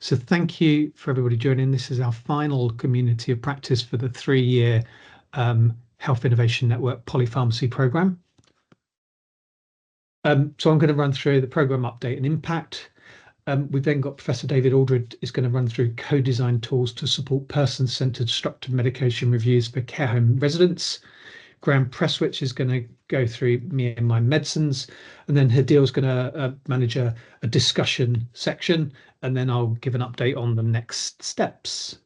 So thank you for everybody joining. This is our final community of practice for the 3-year Health Innovation Network Polypharmacy programme. So I'm going to run through the programme update and impact. We've then got Professor David Alldred is going to run through co-designed tools to support person-centred structured medication reviews for care home residents. Graham Prestwich is going to go through Me and My Medicines, and then Hadil's going to manage a discussion section, and then I'll give an update on the next steps.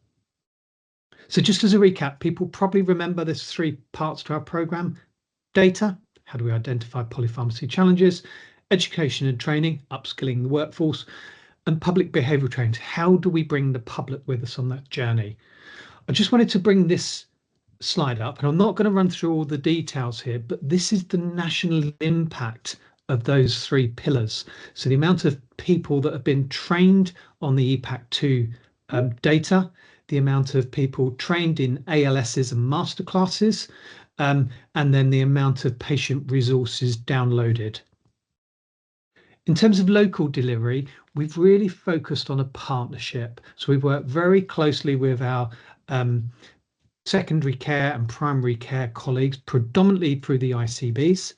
So just as a recap, people probably remember there's 3 parts to our programme: data, how do we identify polypharmacy challenges, education and training, upskilling the workforce, and public behavioural training, how do we bring the public with us on that journey. I just wanted to bring this slide up, and I'm not going to run through all the details here, but this is the national impact of those 3 pillars. So the amount of people that have been trained on the EPAC2 data, the amount of people trained in ALSs and masterclasses, and then the amount of patient resources downloaded. In terms of local delivery, we've really focused on a partnership. So we've worked very closely with our secondary care and primary care colleagues, predominantly through the ICBs.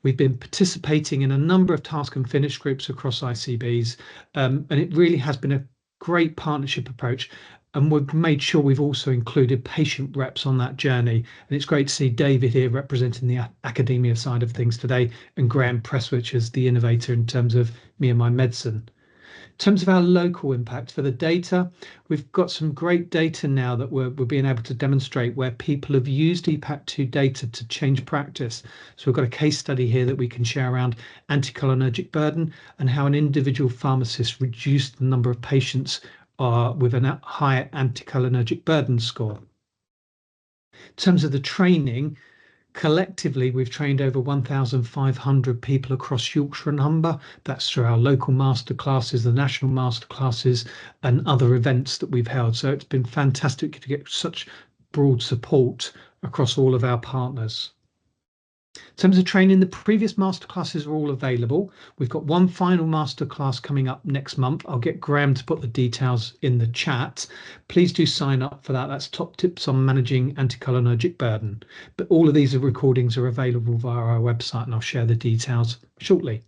We've been participating in a number of task and finish groups across ICBs, and it really has been a great partnership approach. And we've made sure we've also included patient reps on that journey. And it's great to see David here representing the academia side of things today, and Graham Prestwich as the innovator in terms of Me and My Medicine. In terms of our local impact for the data, we've got some great data now that we're being able to demonstrate where people have used EPAC2 data to change practice. So we've got a case study here that we can share around anticholinergic burden and how an individual pharmacist reduced the number of patients with a higher anticholinergic burden score. In terms of the training, collectively, we've trained over 1,500 people across Yorkshire and Humber. That's through our local masterclasses, the national masterclasses, and other events that we've held. So it's been fantastic to get such broad support across all of our partners. In terms of training, the previous masterclasses are all available. We've got one final masterclass coming up next month. I'll get Graham to put the details in the chat. Please do sign up for that. That's top tips on managing anticholinergic burden. But all of these recordings are available via our website, and I'll share the details shortly.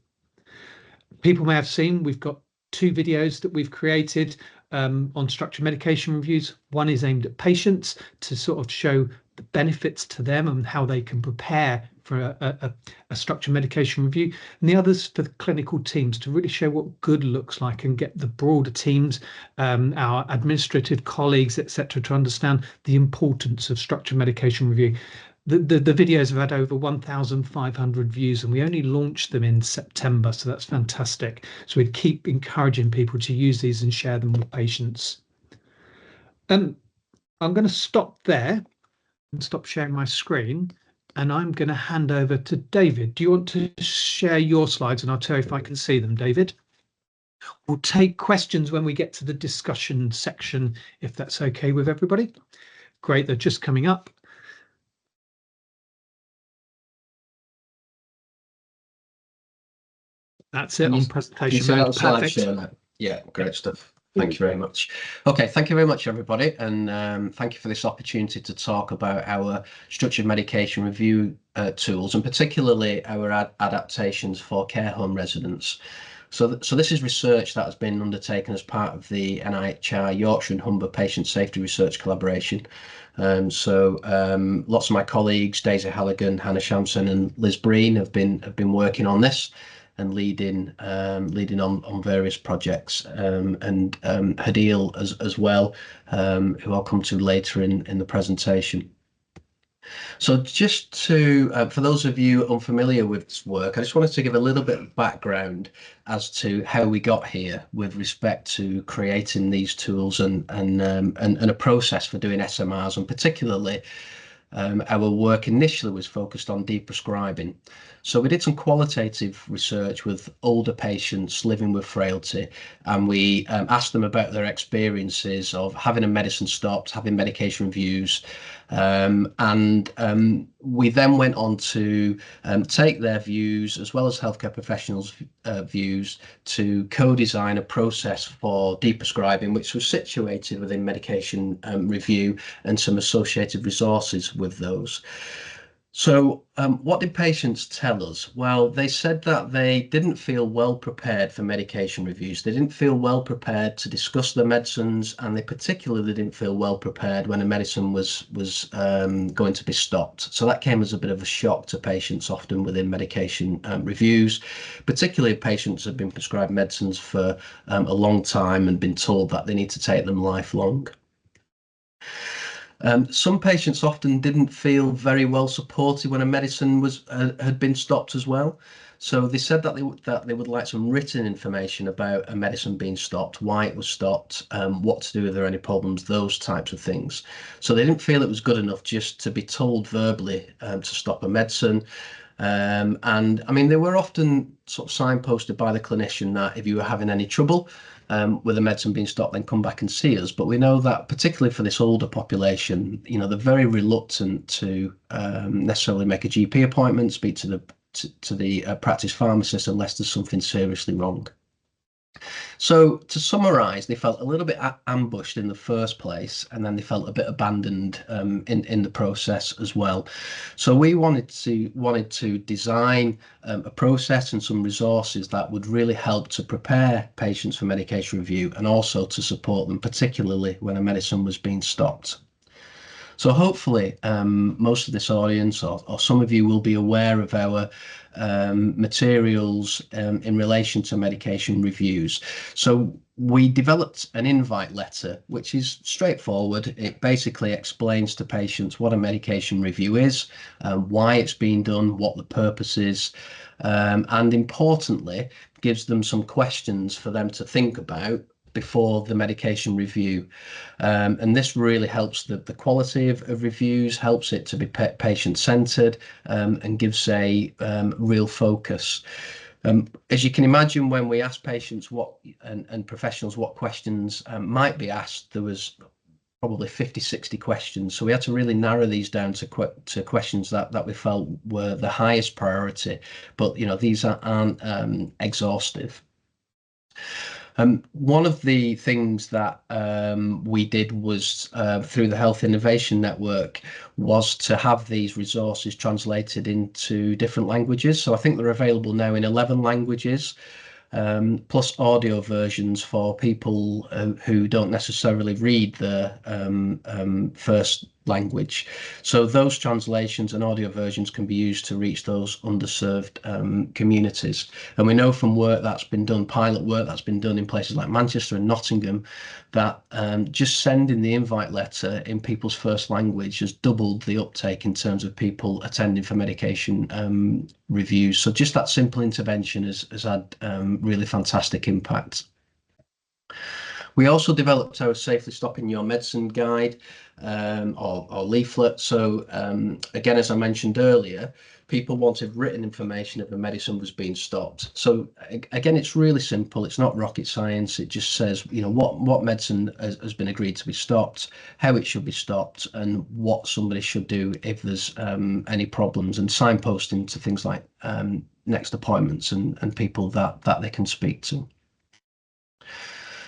People may have seen we've got 2 videos that we've created on structured medication reviews. One is aimed at patients to sort of show the benefits to them and how they can prepare for a structured medication review, and the others for the clinical teams to really show what good looks like and get the broader teams, our administrative colleagues, etc., to understand the importance of structured medication review. The videos have had over 1,500 views, and we only launched them in September, so that's fantastic. So we'd keep encouraging people to use these and share them with patients. I'm going to stop there and stop sharing my screen, and I'm going to hand over to David. Do you want to share your slides, and I'll tell you if I can see them, David? We'll take questions when we get to the discussion section, if that's okay with everybody. Great, they're just coming up. That's it on presentation mode. Perfect. Yeah, great stuff. Thank you very much. Okay, thank you very much, everybody, and thank you for this opportunity to talk about our structured medication review tools, and particularly our adaptations for care home residents. So this is research that has been undertaken as part of the NIHR Yorkshire and Humber Patient Safety Research Collaboration. Lots of my colleagues, Daisy Halligan, Hannah Shamson, and Liz Breen have been working on this and leading on various projects, and Hadil as well, who I'll come to later in the presentation. So just to, for those of you unfamiliar with this work, I just wanted to give a little bit of background as to how we got here with respect to creating these tools and a process for doing SMRs, and particularly our work initially was focused on deprescribing. So we did some qualitative research with older patients living with frailty, and we asked them about their experiences of having a medicine stopped, having medication reviews, We then went on to take their views as well as healthcare professionals' views to co-design a process for deprescribing, which was situated within medication review and some associated resources with those. So what did patients tell us? Well, they said that they didn't feel well prepared for medication reviews. They didn't feel well prepared to discuss the medicines, and they particularly didn't feel well prepared when a medicine was going to be stopped. So that came as a bit of a shock to patients often within medication reviews, particularly if patients have been prescribed medicines for a long time and been told that they need to take them lifelong. Some patients often didn't feel very well supported when a medicine had been stopped as well. So they said that they would like some written information about a medicine being stopped, why it was stopped, what to do if there are any problems, those types of things. So they didn't feel it was good enough just to be told verbally to stop a medicine. And I mean, they were often sort of signposted by the clinician that if you were having any trouble with a medicine being stopped, then come back and see us. But we know that particularly for this older population, you know, they're very reluctant to necessarily make a GP appointment, speak to the practice pharmacist unless there's something seriously wrong. So to summarise, they felt a little bit ambushed in the first place, and then they felt a bit abandoned in the process as well. So we wanted to design a process and some resources that would really help to prepare patients for medication review and also to support them, particularly when a medicine was being stopped. So hopefully most of this audience or some of you will be aware of our materials in relation to medication reviews. So we developed an invite letter, which is straightforward. It basically explains to patients what a medication review is, why it's being done, what the purpose is, and importantly, gives them some questions for them to think about before the medication review. And this really helps the quality of reviews, helps it to be patient-centred, and gives a real focus. As you can imagine, when we ask patients and professionals what questions might be asked, there was probably 50, 60 questions. So we had to really narrow these down to questions that we felt were the highest priority. But, you know, these aren't exhaustive. One of the things that we did was through the Health Innovation Network was to have these resources translated into different languages. So I think they're available now in 11 languages, plus audio versions for people who don't necessarily read the first language. So those translations and audio versions can be used to reach those underserved communities. And we know from work that's been done, pilot work that's been done in places like Manchester and Nottingham, that just sending the invite letter in people's first language has doubled the uptake in terms of people attending for medication reviews. So just that simple intervention has had really fantastic impact. We also developed our Safely Stopping Your Medicine guide or leaflet. So again, as I mentioned earlier, people wanted written information if a medicine was being stopped. So again, it's really simple. It's not rocket science. It just says, you know, what medicine has been agreed to be stopped, how it should be stopped, and what somebody should do if there's any problems, and signposting to things like next appointments and people that they can speak to.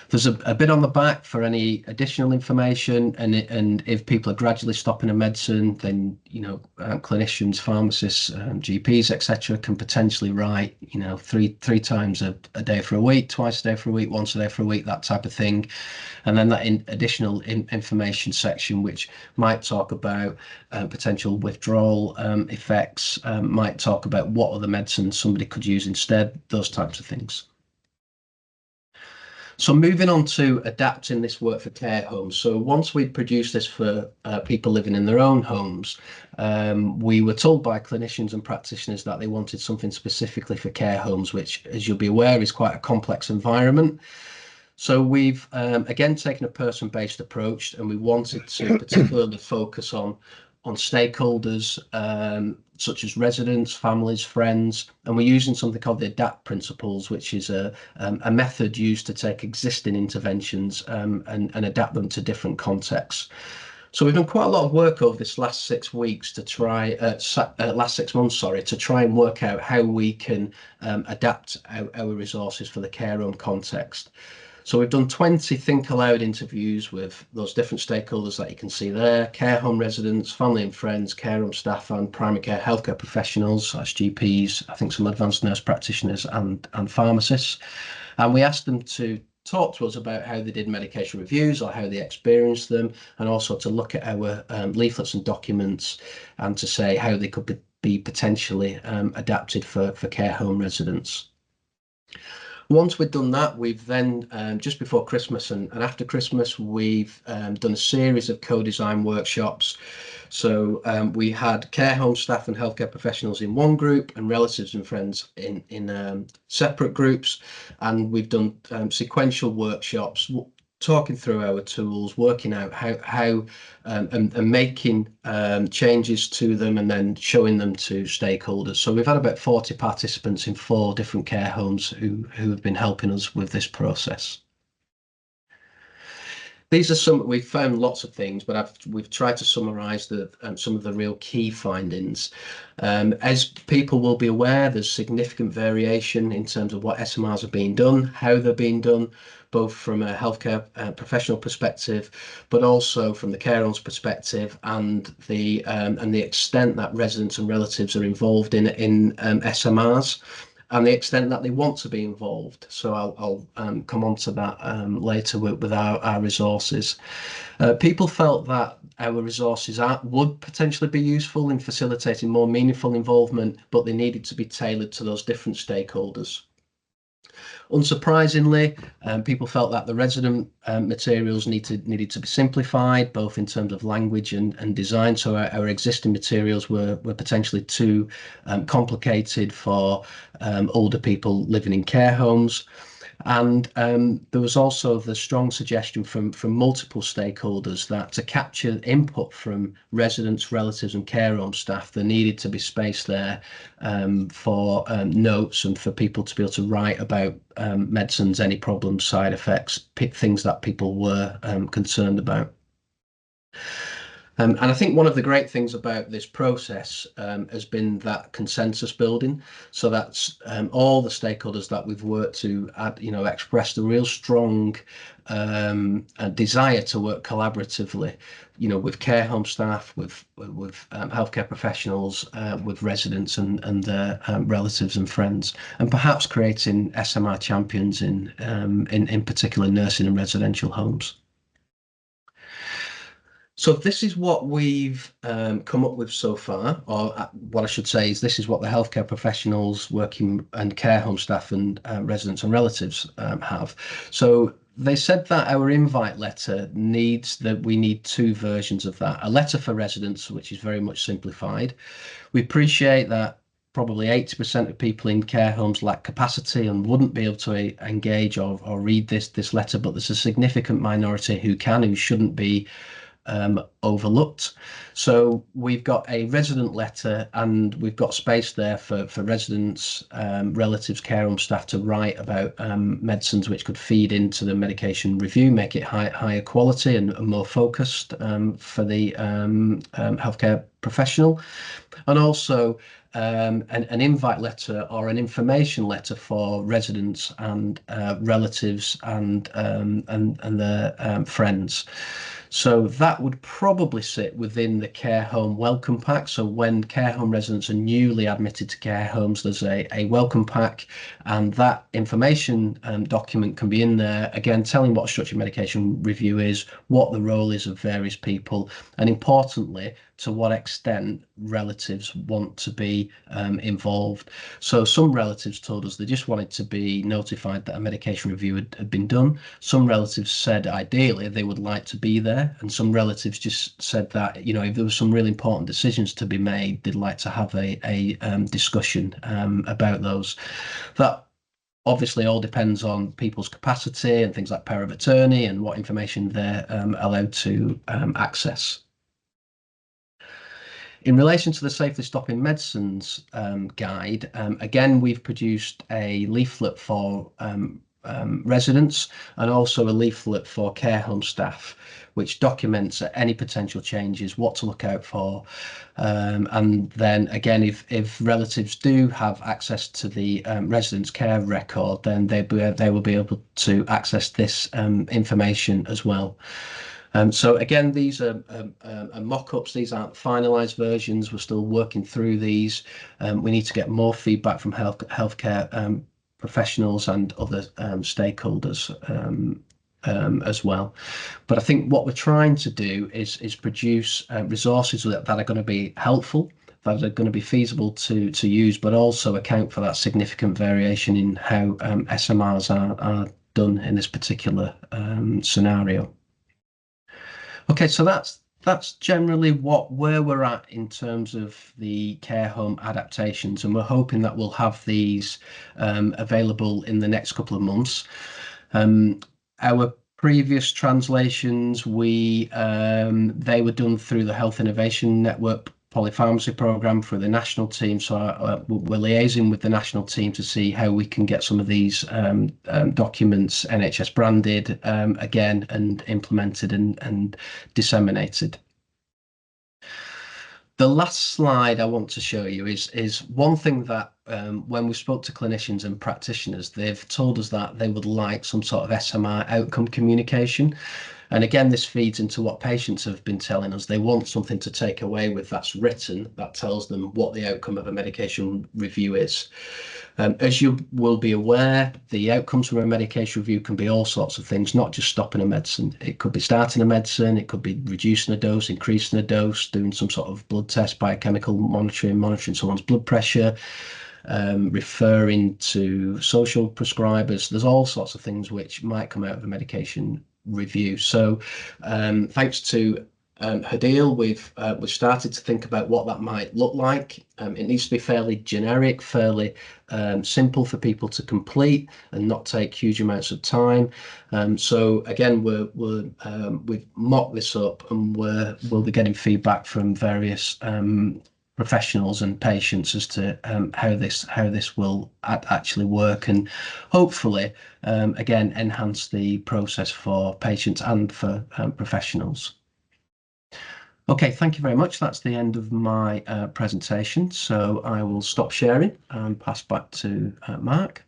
There's a bit on the back for any additional information, and if people are gradually stopping a medicine, then, you know, clinicians, pharmacists, GPs, etc., can potentially write, you know, three times a day for a week, twice a day for a week, once a day for a week, that type of thing. And then that additional information section, which might talk about potential withdrawal effects, might talk about what other medicines somebody could use instead, those types of things. So moving on to adapting this work for care homes. So once we'd produced this for people living in their own homes, we were told by clinicians and practitioners that they wanted something specifically for care homes, which, as you'll be aware, is quite a complex environment. So we've again taken a person-based approach, and we wanted to particularly focus on stakeholders such as residents, families, friends, and we're using something called the ADAPT principles, which is a method used to take existing interventions and adapt them to different contexts. So we've done quite a lot of work over this last 6 weeks to try, last 6 months, sorry, to try and work out how we can adapt our resources for the care home context. So we've done 20 Think Aloud interviews with those different stakeholders that you can see there: care home residents, family and friends, care home staff, and primary care healthcare professionals, that's GPs, I think some advanced nurse practitioners and pharmacists. And we asked them to talk to us about how they did medication reviews or how they experienced them, and also to look at our leaflets and documents and to say how they could be potentially adapted for care home residents. Once we've done that, we've then, just before Christmas and after Christmas, we've done a series of co-design workshops. So we had care home staff and healthcare professionals in one group and relatives and friends in separate groups. And we've done sequential workshops, talking through our tools, working out how and making changes to them, and then showing them to stakeholders. So we've had about 40 participants in 4 different care homes who have been helping us with this process. These are some, we've found lots of things, but we've tried to summarise some of the real key findings. As people will be aware, there's significant variation in terms of what SMRs are being done, how they're being done, both from a healthcare professional perspective, but also from the care home's perspective, and the extent that residents and relatives are involved in SMRs, and the extent that they want to be involved. So I'll come on to that later with our resources. People felt that our resources would potentially be useful in facilitating more meaningful involvement, but they needed to be tailored to those different stakeholders. Unsurprisingly, people felt that the resident materials needed to be simplified, both in terms of language and design. So our existing materials were potentially too complicated for older people living in care homes. And there was also the strong suggestion from multiple stakeholders that to capture input from residents, relatives and care home staff, there needed to be space there for notes and for people to be able to write about medicines, any problems, side effects, things that people were concerned about. And I think one of the great things about this process has been that consensus building. So that's all the stakeholders that we've worked to expressed a real strong desire to work collaboratively, with care home staff, with healthcare professionals, with residents and their relatives and friends, and perhaps creating SMR champions in particular nursing and residential homes. So this is what we've come up with so far, or what I should say is this is what the healthcare professionals working and care home staff and residents and relatives have. So they said that our invite letter we need 2 versions of that. A letter for residents, which is very much simplified. We appreciate that probably 80% of people in care homes lack capacity and wouldn't be able to engage or read this letter, but there's a significant minority who shouldn't be overlooked. So we've got a resident letter, and we've got space there for residents, relatives, care home staff to write about medicines which could feed into the medication review, make it higher quality and more focused for the healthcare professional. And also an invite letter or an information letter for residents and relatives and their friends. So that would probably sit within the care home welcome pack. So when care home residents are newly admitted to care homes, there's a welcome pack, and that information document can be in there, again, telling what a structured medication review is, what the role is of various people, and importantly, to what extent relatives want to be involved. So some relatives told us they just wanted to be notified that a medication review had been done. Some relatives said ideally they would like to be there, and some relatives just said that if there were some really important decisions to be made, they'd like to have a discussion about those. That obviously all depends on people's capacity and things like power of attorney and what information they're allowed to access. In relation to the Safely Stopping Medicines guide, again, we've produced a leaflet for residents, and also a leaflet for care home staff, which documents any potential changes, what to look out for, and then again, if relatives do have access to the residence care record, then they will be able to access this information as well. So again, these are mock-ups. These aren't finalised versions. We're still working through these. We need to get more feedback from healthcare professionals and other stakeholders as well. But I think what we're trying to do is produce resources that are going to be helpful, that are going to be feasible to use, but also account for that significant variation in how SMRs are done in this particular scenario. Okay, so that's generally where we're at in terms of the care home adaptations, and we're hoping that we'll have these available in the next couple of months. Our previous translations, they were done through the Health Innovation Network Polypharmacy program for the national team. So we're liaising with the national team to see how we can get some of these documents NHS branded again and implemented and disseminated. The last slide I want to show you is one thing that when we spoke to clinicians and practitioners, they've told us that they would like some sort of SMR outcome communication. And again, this feeds into what patients have been telling us. They want something to take away with that's written, that tells them what the outcome of a medication review is. As you will be aware, the outcomes from a medication review can be all sorts of things, not just stopping a medicine. It could be starting a medicine, it could be reducing a dose, increasing a dose, doing some sort of blood test, biochemical monitoring someone's blood pressure, referring to social prescribers. There's all sorts of things which might come out of a medication review. So thanks to Hadil, we've started to think about what that might look like. It needs to be fairly generic, fairly simple for people to complete and not take huge amounts of time. So again, we've mocked this up, and we'll be getting feedback from various professionals and patients as to how this will actually work, and hopefully again enhance the process for patients and for professionals. Okay, thank you very much. That's the end of my presentation. So I will stop sharing and pass back to Mark.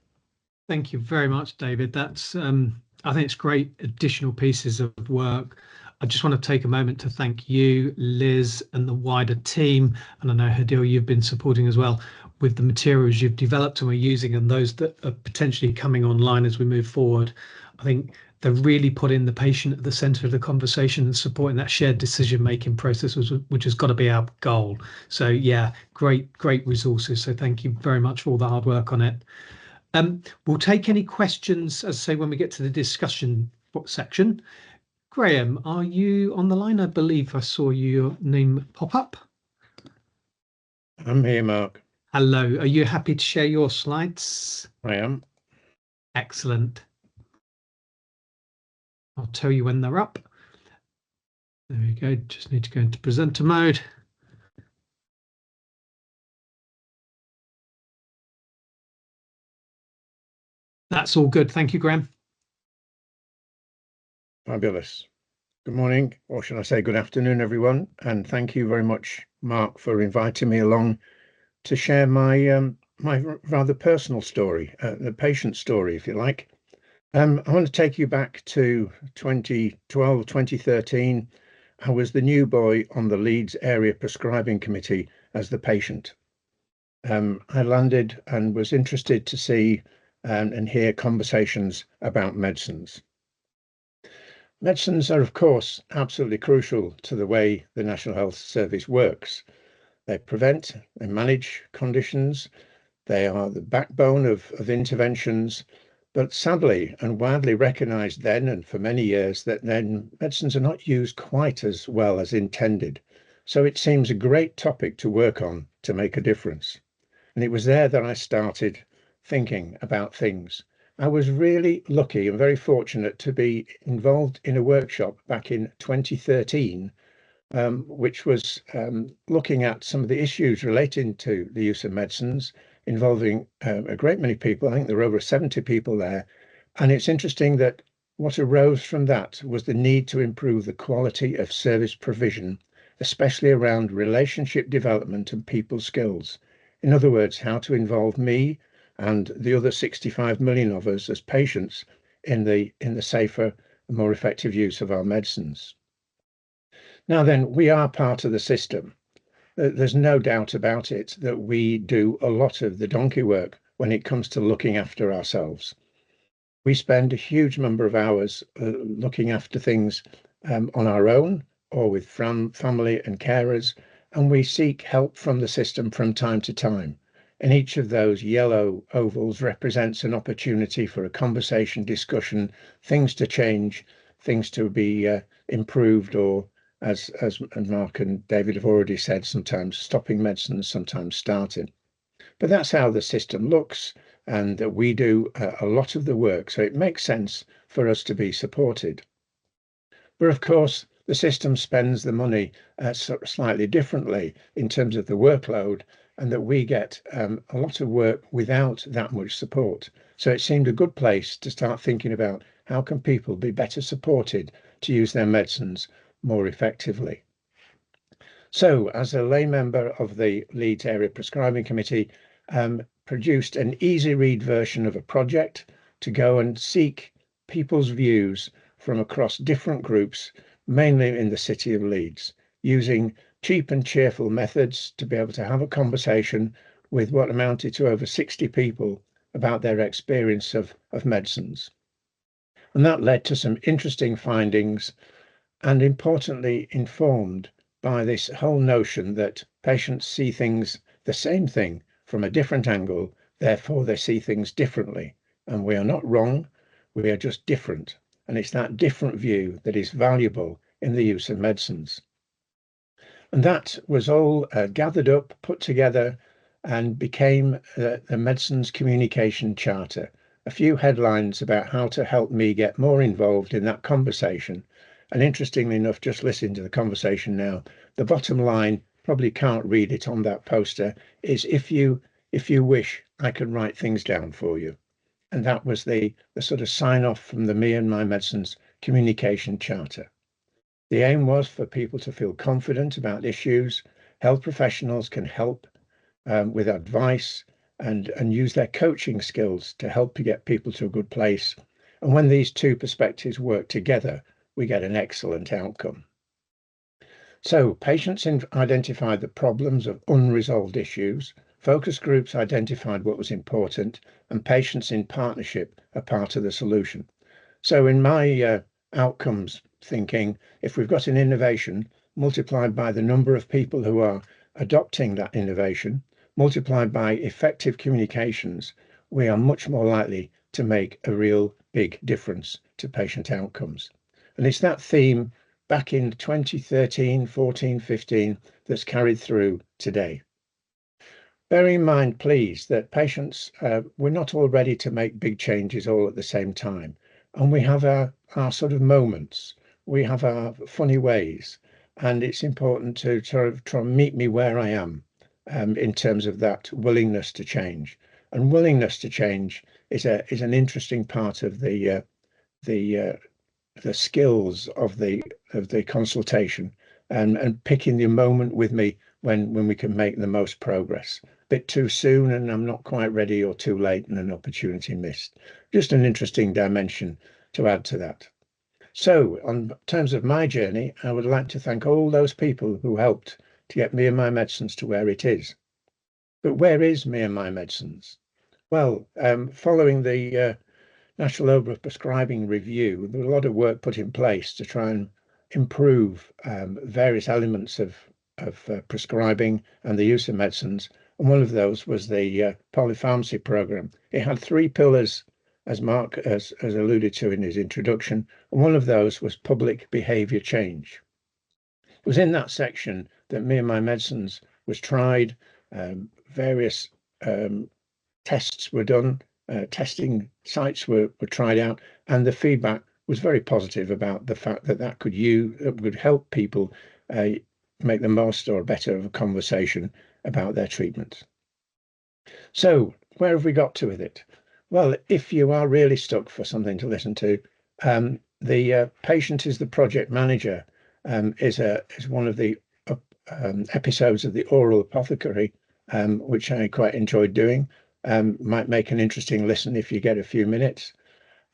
Thank you very much, David. That's I think it's great additional pieces of work. I just want to take a moment to thank you, Liz, and the wider team. And I know, Hadil, you've been supporting as well with the materials you've developed and we're using, and those that are potentially coming online as we move forward. I think they're really putting the patient at the centre of the conversation and supporting that shared decision-making process, which has got to be our goal. So yeah, great resources. So thank you very much for all the hard work on it. We'll take any questions, as I say, when we get to the discussion section. Graham, are you on the line? I believe I saw your name pop up. I'm here, Mark. Hello. Are you happy to share your slides? I am. Excellent. I'll tell you when they're up. There we go. Just need to go into presenter mode. That's all good. Thank you, Graham. Fabulous. Good morning, or should I say good afternoon, everyone. And thank you very much, Mark, for inviting me along to share my my rather personal story, the patient story, if you like. I want to take you back to 2012, 2013. I was the new boy on the Leeds Area Prescribing Committee as the patient. I landed and was interested to see and hear conversations about medicines. Medicines are, of course, absolutely crucial to the way the National Health Service works. They prevent and manage conditions. They are the backbone of interventions. But sadly and widely recognised then and for many years that then medicines are not used quite as well as intended. So it seems a great topic to work on to make a difference. And it was there that I started thinking about things. I was really lucky and very fortunate to be involved in a workshop back in 2013, which was looking at some of the issues relating to the use of medicines, involving a great many people. I think there were over 70 people there, And it's interesting that what arose from that was the need to improve the quality of service provision, especially around relationship development and people skills. In other words, how to involve me and the other 65 million of us as patients in the safer and more effective use of our medicines. Now then, we are part of the system. There's no doubt about it that we do a lot of the donkey work when it comes to looking after ourselves. We spend a huge number of hours looking after things on our own or with family and carers, and we seek help from the system from time to time. And each of those yellow ovals represents an opportunity for a conversation, discussion, things to change, things to be improved, or as Mark and David have already said, sometimes stopping medicines, sometimes starting. But that's how the system looks, and we do a lot of the work, so it makes sense for us to be supported. But of course, the system spends the money slightly differently in terms of the workload, and that we get a lot of work without that much support. So it seemed a good place to start thinking about how can people be better supported to use their medicines more effectively. So as a lay member of the Leeds Area Prescribing Committee, produced an easy read version of a project to go and seek people's views from across different groups, mainly in the city of Leeds, using cheap and cheerful methods to be able to have a conversation with what amounted to over 60 people about their experience of medicines. And that led to some interesting findings, and importantly informed by this whole notion that patients see things, the same thing, from a different angle, therefore they see things differently. And we are not wrong, we are just different. And it's that different view that is valuable in the use of medicines. And that was all gathered up, put together, and became the Medicines Communication Charter. A few headlines about how to help me get more involved in that conversation. And interestingly enough, just listening to the conversation now, the bottom line, probably can't read it on that poster, is if you wish, I can write things down for you. And that was the sort of sign off from the Me and My Medicines Communication Charter. The aim was for people to feel confident about issues. Health professionals can help with advice and use their coaching skills to help to get people to a good place. And when these two perspectives work together, we get an excellent outcome. So patients identified the problems of unresolved issues, focus groups identified what was important, and patients in partnership are part of the solution. So in my outcomes thinking, if we've got an innovation multiplied by the number of people who are adopting that innovation, multiplied by effective communications, we are much more likely to make a real big difference to patient outcomes. And it's that theme back in 2013, 14, 15 that's carried through today. Bear in mind, please, that patients, we're not all ready to make big changes all at the same time. And we have our sort of moments. We have our funny ways. And it's important to try and meet me where I am in terms of that willingness to change. And willingness to change is an interesting part of the skills of the consultation, and picking the moment with me when we can make the most progress. A bit too soon and I'm not quite ready, or too late and an opportunity missed. Just an interesting dimension to add to that. So on terms of my journey, I would like to thank all those people who helped to get Me and My Medicines to where it is. But where is Me and My Medicines? Well, following the National Over-Prescribing Review, there was a lot of work put in place to try and improve various elements of prescribing and the use of medicines. And one of those was the Polypharmacy program. It had 3 pillars, as Mark has alluded to in his introduction, and one of those was public behaviour change. It was in that section that Me and My Medicines was tried, various tests were done, testing sites were tried out, and the feedback was very positive about the fact that that would help people make the most or better of a conversation about their treatment. So where have we got to with it? Well, if you are really stuck for something to listen to, the patient is the project manager is one of the episodes of the Oral Apothecary, which I quite enjoyed doing. Might make an interesting listen if you get a few minutes.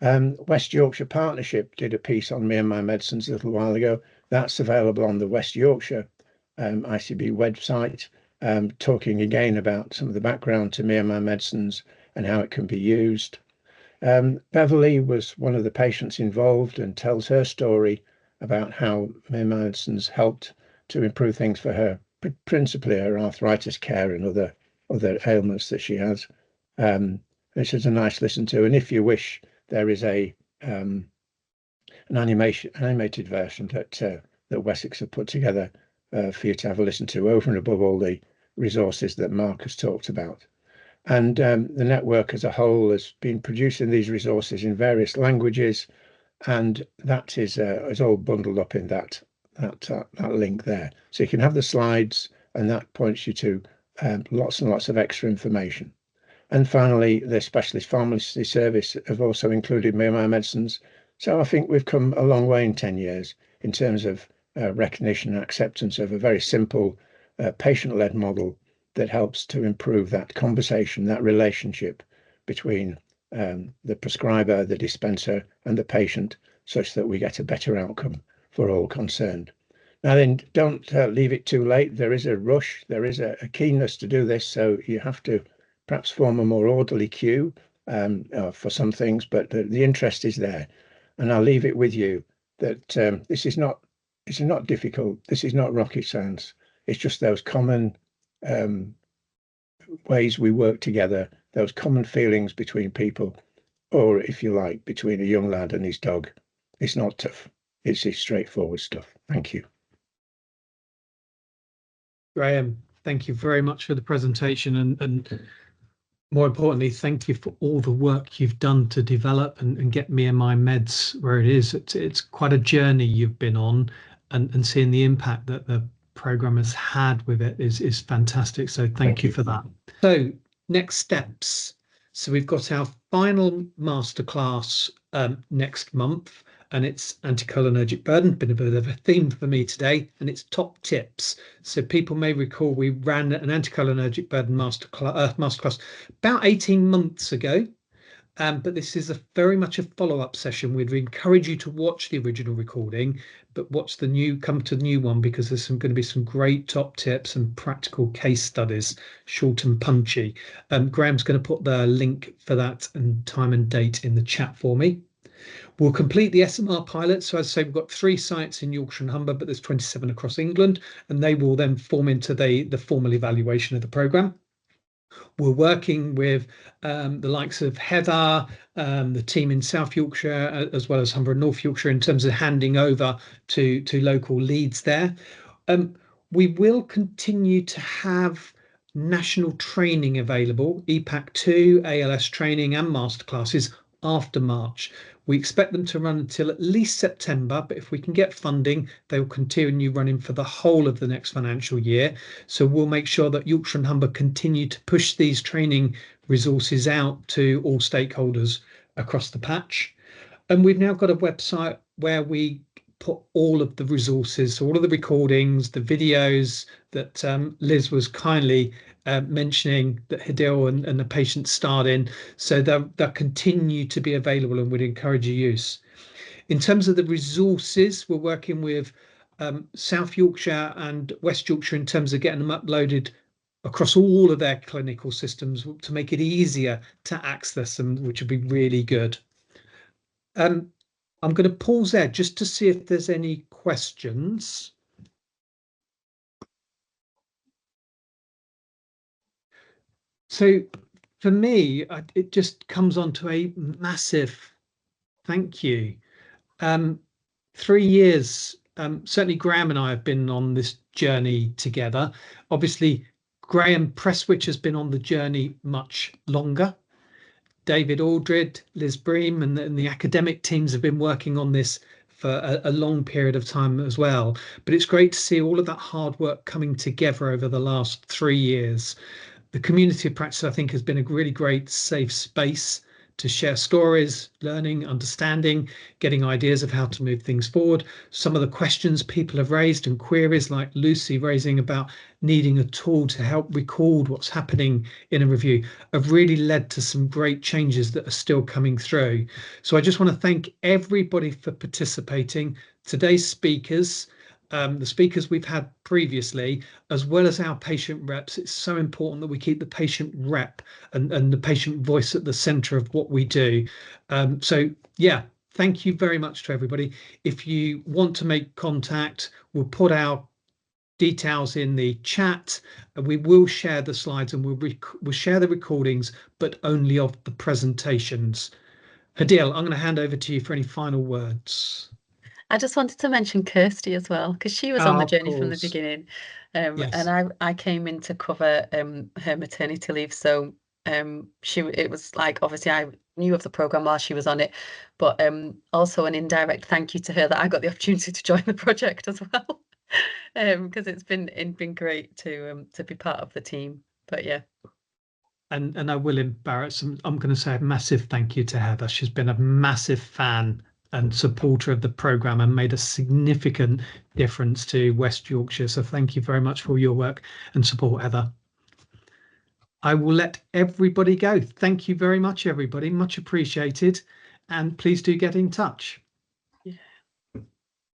West Yorkshire Partnership did a piece on Me and My Medicines a little while ago. That's available on the West Yorkshire ICB website, talking again about some of the background to Me and My Medicines and how it can be used. Beverly was one of the patients involved and tells her story about how Me and My Medicines helped to improve things for her, principally her arthritis care and other ailments that she has. This is a nice listen to, and if you wish, there is an animated version that Wessex have put together for you to have a listen to, over and above all the resources that Mark has talked about. And the network as a whole has been producing these resources in various languages, and that is all bundled up in that link there. So you can have the slides, and that points you to lots and lots of extra information. And finally, the specialist pharmacy service have also included Me and My Medicines. So I think we've come a long way in 10 years in terms of recognition and acceptance of a very simple patient-led model that helps to improve that conversation, that relationship between the prescriber, the dispenser, and the patient, such that we get a better outcome for all concerned. Now then, don't leave it too late. There is a rush, there is a keenness to do this, so you have to perhaps form a more orderly queue for some things, but the interest is there. And I'll leave it with you that this is not difficult. This is not rocket science. It's just those common ways we work together, those common feelings between people, or if you like, between a young lad and his dog. It's not tough. It's straightforward stuff. Thank you. Graham, thank you very much for the presentation, and more importantly, thank you for all the work you've done to develop and get Me and My Meds where it is. It's quite a journey you've been on, and seeing the impact that the program has had with it is fantastic. So thank you for that. So next steps. So we've got our final masterclass next month, and it's anticholinergic burden, been a bit of a theme for me today, and it's top tips. So people may recall we ran an anticholinergic burden masterclass about 18 months ago, but this is very much a follow-up session. We'd encourage you to watch the original recording, but come to the new one, because there's going to be some great top tips and practical case studies, short and punchy. Graham's going to put the link for that and time and date in the chat for me. We'll complete the SMR pilot. So as I say, we've got 3 sites in Yorkshire and Humber, but there's 27 across England, and they will then form into the formal evaluation of the programme. We're working with the likes of Heather, the team in South Yorkshire, as well as Humber and North Yorkshire, in terms of handing over to local leads there. We will continue to have national training available, EPAC 2, ALS training and masterclasses after March. We expect them to run until at least September, but if we can get funding, they will continue running for the whole of the next financial year. So we'll make sure that Yorkshire and Humber continue to push these training resources out to all stakeholders across the patch. And we've now got a website where we put all of the resources, so all of the recordings, the videos that Liz was kindly mentioning that Hidil and the patients starred in, so they'll continue to be available, and would encourage your use. In terms of the resources, we're working with South Yorkshire and West Yorkshire in terms of getting them uploaded across all of their clinical systems to make it easier to access them, which would be really good. I'm going to pause there just to see if there's any questions. So for me, it just comes on to a massive thank you. 3 years, certainly Graham and I have been on this journey together. Obviously, Graham Prestwich has been on the journey much longer. David Alldred, Liz Bream, and the academic teams have been working on this for a long period of time as well. But it's great to see all of that hard work coming together over the last 3 years. The community of practice, I think, has been a really great safe space. to share stories, learning, understanding, getting ideas of how to move things forward. Some of the questions people have raised and queries, like Lucy raising about needing a tool to help record what's happening in a review, have really led to some great changes that are still coming through. So I just want to thank everybody for participating. Today's speakers, the speakers we've had previously, as well as our patient reps. It's so important that we keep the patient rep and the patient voice at the centre of what we do. So yeah, thank you very much to everybody. If you want to make contact, we'll put our details in the chat, and we will share the slides, and we'll share the recordings, but only of the presentations. Hadil, I'm going to hand over to you for any final words. I just wanted to mention Kirsty as well, because she was on the journey from the beginning. Yes. And I came in to cover her maternity leave. So it was like, obviously I knew of the programme while she was on it, but also an indirect thank you to her that I got the opportunity to join the project as well. Because it's been great to be part of the team. But yeah. And I will embarrass them. I'm going to say a massive thank you to Heather. She's been a massive fan and supporter of the programme and made a significant difference to West Yorkshire. So thank you very much for your work and support, Heather. I will let everybody go. Thank you very much, everybody. Much appreciated. And please do get in touch.